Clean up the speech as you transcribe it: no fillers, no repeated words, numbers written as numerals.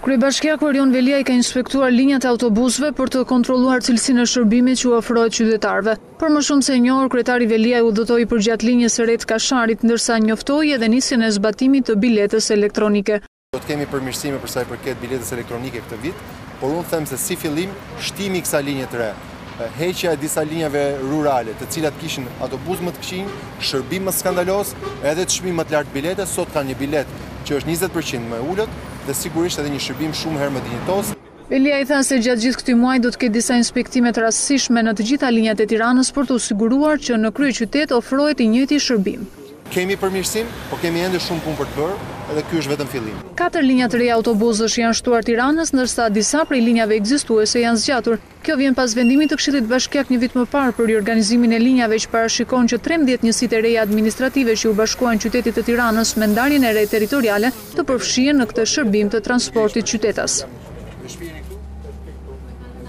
Kryebashkiaku Erion Velia I ka inspektuar linjat e autobusëve për të kontrolluar cilësinë e shërbimit që u ofrohet qytetarëve. Për më shumë se një orë, kryetari Velia u udhëtoi përgjatë linjës së re të Kasharit, ndërsa njoftoi edhe nisjen e zbatimit të biletës elektronike. Do të kemi përmirësime për sa I përket biletës elektronike këtë vit, por unë them se si fillim shtimi I kësaj linje të re, heqja e disa linjave rurale, të cilat kishin autobus më të këqij, shërbim më skandaloz, edhe çmim më të lartë bilete, sot kanë një bilet që është 20% më ulët dhe sigurisht edhe një shërbim shumë herë më dinjitos. Velia I tha se gjatë gjithë këtij muaji do të ketë disa inspektime të rastësishme në të gjitha linjat e Tiranës për të siguruar që në kryeqytet ofrohet I njëjti shërbim. Kemi përmirësim, por kemi ende shumë punë për të bërë, edhe ky është vetëm fillim. 4 linja të reja autobusësh janë shtuar Tiranës, ndërsa disa prej linjave ekzistuese janë zgjatur. Kjo vjen pas vendimit të Këshillit Bashkiak një vit më parë për riorganizimin e linjave që parashikon që 13 njësitë e reja administrative që u bashkuan qytetit të Tiranës me ndarjen e re territoriale të përfshihen në këtë shërbim të transportit qytetas.